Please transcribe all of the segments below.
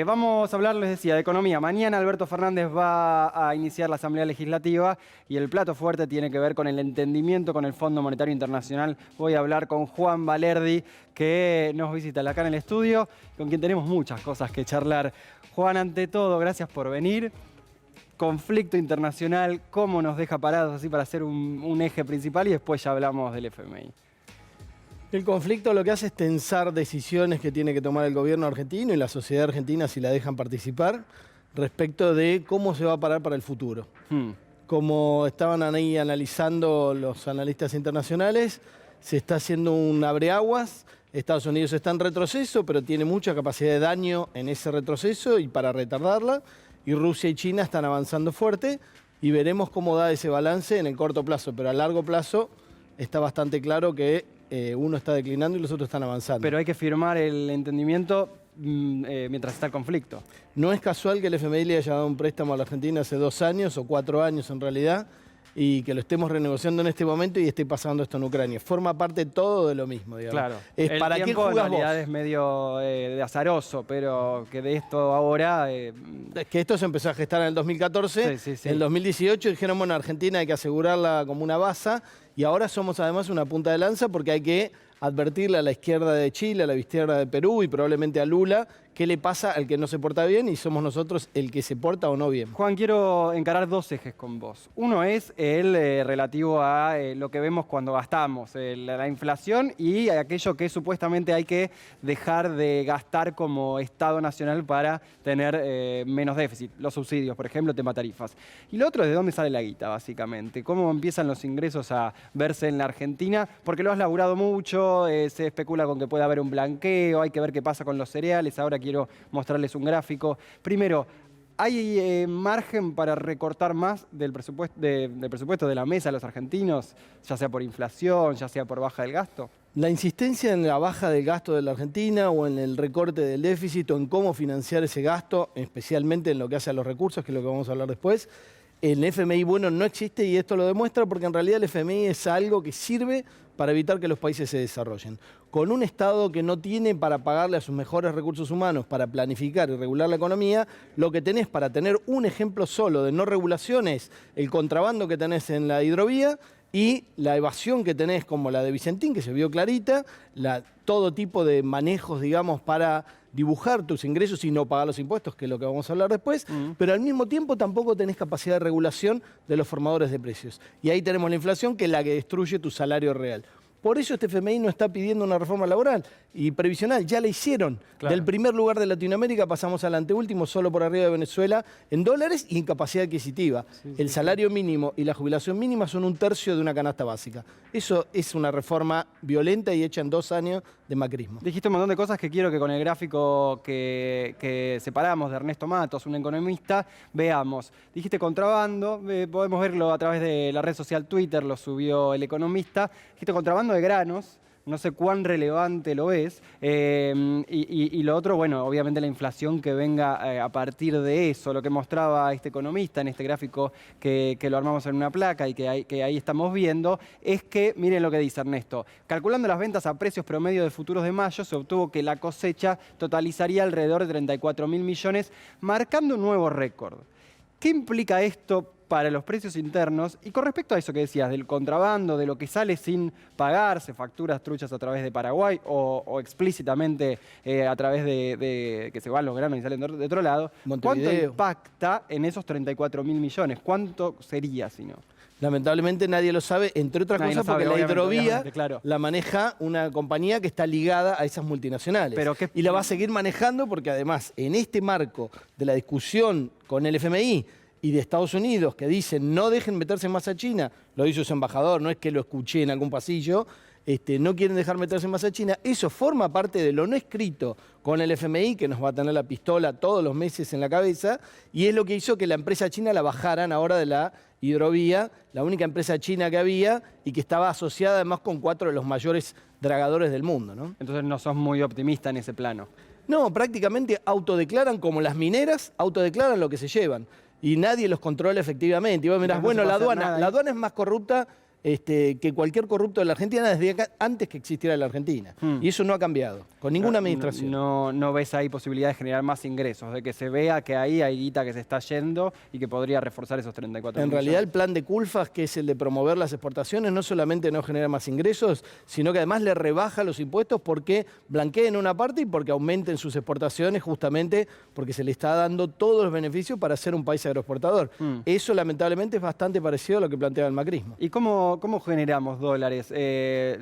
Vamos a hablar, les decía, de economía. Mañana Alberto Fernández va a iniciar la Asamblea Legislativa y el plato fuerte tiene que ver con el entendimiento con el Fondo Monetario Internacional. Voy a hablar con Juan Valerdi, que nos visita acá en el estudio, con quien tenemos muchas cosas que charlar. Juan, ante todo, gracias por venir. Conflicto internacional, ¿cómo nos deja parados así para hacer un eje principal? Y después ya hablamos del FMI. El conflicto lo que hace es tensar decisiones que tiene que tomar el gobierno argentino y la sociedad argentina si la dejan participar respecto de cómo se va a parar para el futuro. Como estaban ahí analizando los analistas internacionales, se está haciendo un abreaguas. Estados Unidos está en retroceso, pero tiene mucha capacidad de daño en ese retroceso y para retardarla. Y Rusia y China están avanzando fuerte y veremos cómo da ese balance en el corto plazo, pero a largo plazo está bastante claro que uno está declinando y los otros están avanzando. Pero hay que firmar el entendimiento mientras está el conflicto. No es casual que el FMI le haya dado un préstamo a la Argentina hace 2 años o 4 años en realidad y que lo estemos renegociando en este momento y esté pasando esto en Ucrania. Forma parte todo de lo mismo, digamos. Claro. Es el para quién tiempo en jugás realidad vos. es medio de azaroso, pero que de esto ahora... Es que esto se empezó a gestar en el 2014. Sí. En el 2018 dijeron, bueno, Argentina hay que asegurarla como una base y ahora somos además una punta de lanza porque hay que advertirle a la izquierda de Chile, a la izquierda de Perú y probablemente a Lula qué le pasa al que no se porta bien y somos nosotros el que se porta o no bien. Juan, quiero encarar 2 ejes con vos. Uno es el relativo a lo que vemos cuando gastamos, la inflación y aquello que supuestamente hay que dejar de gastar como Estado Nacional para tener menos déficit. Los subsidios, por ejemplo, tema tarifas. Y lo otro es de dónde sale la guita, básicamente. Cómo empiezan los ingresos a verse en la Argentina, porque lo has laburado mucho, se especula con que puede haber un blanqueo, hay que ver qué pasa con los cereales. Ahora quiero mostrarles un gráfico. Primero, ¿hay margen para recortar más del presupuesto de la mesa a los argentinos, ya sea por inflación, ya sea por baja del gasto? La insistencia en la baja del gasto de la Argentina o en el recorte del déficit o en cómo financiar ese gasto, especialmente en lo que hace a los recursos, que es lo que vamos a hablar después, el FMI bueno no existe y esto lo demuestra porque en realidad el FMI es algo que sirve para evitar que los países se desarrollen. Con un Estado que no tiene para pagarle a sus mejores recursos humanos para planificar y regular la economía, lo que tenés para tener un ejemplo solo de no regulación es el contrabando que tenés en la hidrovía y la evasión que tenés como la de Vicentín, que se vio clarita, todo tipo de manejos, digamos, para dibujar tus ingresos y no pagar los impuestos, que es lo que vamos a hablar después, pero al mismo tiempo tampoco tenés capacidad de regulación de los formadores de precios. Y ahí tenemos la inflación, que es la que destruye tu salario real. Por eso este FMI no está pidiendo una reforma laboral y previsional, ya la hicieron. Claro. Del primer lugar de Latinoamérica pasamos al anteúltimo, solo por arriba de Venezuela, en dólares y en capacidad adquisitiva. El salario mínimo y la jubilación mínima son 1/3 de una canasta básica. Eso es una reforma violenta y hecha en 2 años de macrismo. Dijiste un montón de cosas que quiero que con el gráfico que separamos de Ernesto Matos, un economista, veamos. Dijiste contrabando, podemos verlo a través de la red social Twitter, lo subió El Economista. Dijiste contrabando de granos, no sé cuán relevante lo es, y lo otro, bueno, obviamente la inflación que venga a partir de eso, lo que mostraba este economista en este gráfico que lo armamos en una placa y que ahí estamos viendo, es que, miren lo que dice Ernesto, calculando las ventas a precios promedio de futuros de mayo, se obtuvo que la cosecha totalizaría alrededor de 34.000 millones, marcando un nuevo récord. ¿Qué implica esto para los precios internos? Y con respecto a eso que decías, del contrabando, de lo que sale sin pagarse, facturas truchas a través de Paraguay o explícitamente a través de que se van los granos y salen de otro lado, ¿cuánto impacta en esos 34.000 millones? ¿Cuánto sería si no? Lamentablemente nadie lo sabe, entre otras cosas porque la hidrovía la maneja una compañía que está ligada a esas multinacionales. Y la va a seguir manejando porque además en este marco de la discusión con el FMI y de Estados Unidos que dicen no dejen meterse más a China, lo hizo su embajador, no es que lo escuché en algún pasillo, no quieren dejar meterse más a China, eso forma parte de lo no escrito con el FMI, que nos va a tener la pistola todos los meses en la cabeza, y es lo que hizo que la empresa china la bajaran ahora de la hidrovía, la única empresa china que había y que estaba asociada además con 4 de los mayores dragadores del mundo, ¿no? Entonces no sos muy optimista en ese plano. No, prácticamente autodeclaran, como las mineras, autodeclaran lo que se llevan. Y nadie los controla efectivamente. Y vos mirás, bueno, la aduana es más corrupta que cualquier corrupto de la Argentina desde antes que existiera la Argentina. Y eso no ha cambiado, con ninguna administración. No ves ahí posibilidad de generar más ingresos, de que se vea que ahí hay guita que se está yendo y que podría reforzar esos 34 En millones. realidad el plan de Culfas, que es el de promover las exportaciones, no solamente no genera más ingresos, sino que además le rebaja los impuestos porque blanqueen una parte y porque aumenten sus exportaciones, justamente porque se le está dando todos los beneficios para ser un país agroexportador. Eso lamentablemente es bastante parecido a lo que planteaba el macrismo. ¿Y cómo generamos dólares? Se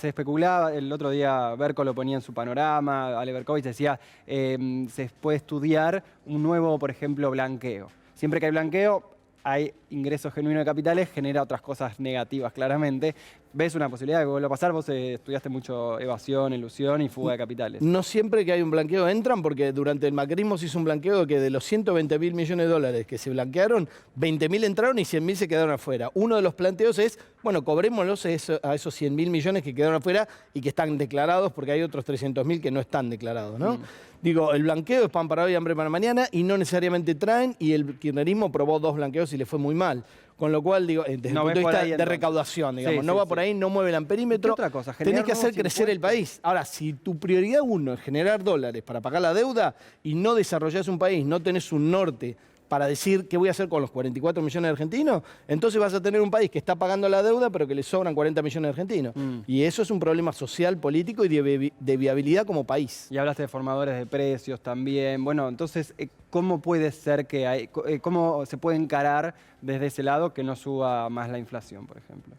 especulaba, el otro día Berco lo ponía en su panorama, Ale Berkovich decía, se puede estudiar un nuevo, por ejemplo, blanqueo. Siempre que hay blanqueo, hay ingresos genuinos de capitales, genera otras cosas negativas, claramente. ¿Ves una posibilidad de que vuelva a pasar? Vos estudiaste mucho evasión, ilusión y fuga de capitales. No siempre que hay un blanqueo entran, porque durante el macrismo se hizo un blanqueo que de los 120.000 millones de dólares que se blanquearon, 20.000 entraron y 100.000 se quedaron afuera. Uno de los planteos es, bueno, cobrémoslos a esos 100.000 millones que quedaron afuera y que están declarados, porque hay otros 300.000 que no están declarados, ¿no? Digo, el blanqueo es pan para hoy, hambre para mañana, y no necesariamente traen, y el kirchnerismo probó 2 blanqueos y le fue muy mal. Con lo cual, digo, desde el punto de vista de recaudación, digamos, sí, no va por ahí, no mueve el amperímetro. ¿Qué otra cosa? Tenés que hacer crecer el país. Ahora, si tu prioridad uno es generar dólares para pagar la deuda y no desarrollás un país, no tenés un norte para decir qué voy a hacer con los 44 millones de argentinos, entonces vas a tener un país que está pagando la deuda pero que le sobran 40 millones de argentinos. Y eso es un problema social, político y de viabilidad como país. Y hablaste de formadores de precios también. Bueno, entonces, ¿cómo puede ser que hay, cómo se puede encarar desde ese lado que no suba más la inflación, por ejemplo?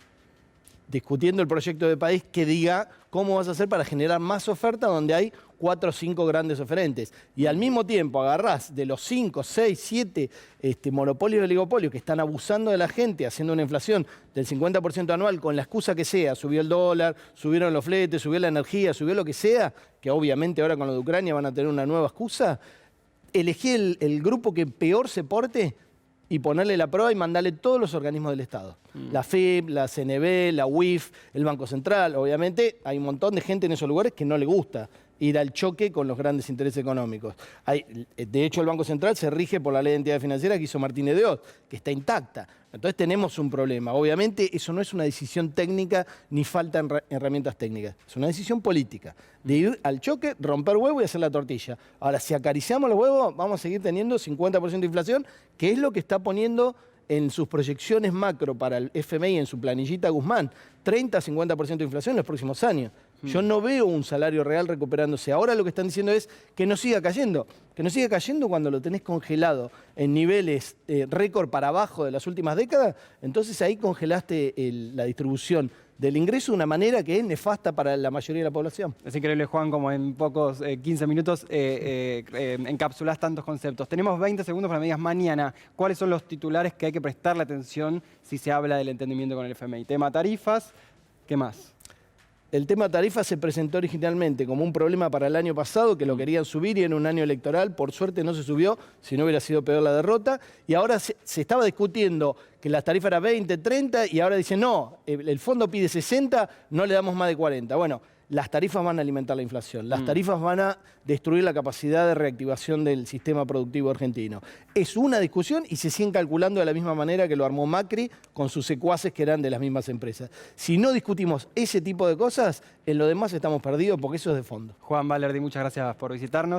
Discutiendo el proyecto de país que diga cómo vas a hacer para generar más oferta donde hay 4 o 5 grandes oferentes. Y al mismo tiempo agarrás de los 5, 6, 7 monopolios y oligopolios que están abusando de la gente, haciendo una inflación del 50% anual con la excusa que sea, subió el dólar, subieron los fletes, subió la energía, subió lo que sea, que obviamente ahora con lo de Ucrania van a tener una nueva excusa. Elegí el grupo que peor se porte y ponerle la prueba y mandarle todos los organismos del Estado. La FIP, la CNB, la UIF, el Banco Central. Obviamente hay un montón de gente en esos lugares que no le gusta ir al choque con los grandes intereses económicos. De hecho, el Banco Central se rige por la ley de entidad financiera que hizo Martínez de Oz, que está intacta. Entonces tenemos un problema. Obviamente eso no es una decisión técnica ni faltan herramientas técnicas. Es una decisión política. De ir al choque, romper huevo y hacer la tortilla. Ahora, si acariciamos los huevos, vamos a seguir teniendo 50% de inflación, que es lo que está poniendo en sus proyecciones macro para el FMI, en su planillita Guzmán, 30-50% de inflación en los próximos años. Yo no veo un salario real recuperándose. Ahora lo que están diciendo es que no siga cayendo. Que no siga cayendo cuando lo tenés congelado en niveles récord para abajo de las últimas décadas. Entonces ahí congelaste la distribución del ingreso de una manera que es nefasta para la mayoría de la población. Es increíble, Juan, como en pocos 15 minutos encapsulás tantos conceptos. Tenemos 20 segundos para que me digas mañana cuáles son los titulares que hay que prestarle atención si se habla del entendimiento con el FMI. Tema tarifas, ¿qué más? El tema tarifa se presentó originalmente como un problema para el año pasado, que lo querían subir y en un año electoral, por suerte no se subió, si no hubiera sido peor la derrota, y ahora se estaba discutiendo que la tarifa era 20, 30, y ahora dicen, no, el fondo pide 60, no le damos más de 40. Bueno, las tarifas van a alimentar la inflación, las tarifas van a destruir la capacidad de reactivación del sistema productivo argentino. Es una discusión y se siguen calculando de la misma manera que lo armó Macri con sus secuaces que eran de las mismas empresas. Si no discutimos ese tipo de cosas, en lo demás estamos perdidos porque eso es de fondo. Juan Valerdi, muchas gracias por visitarnos.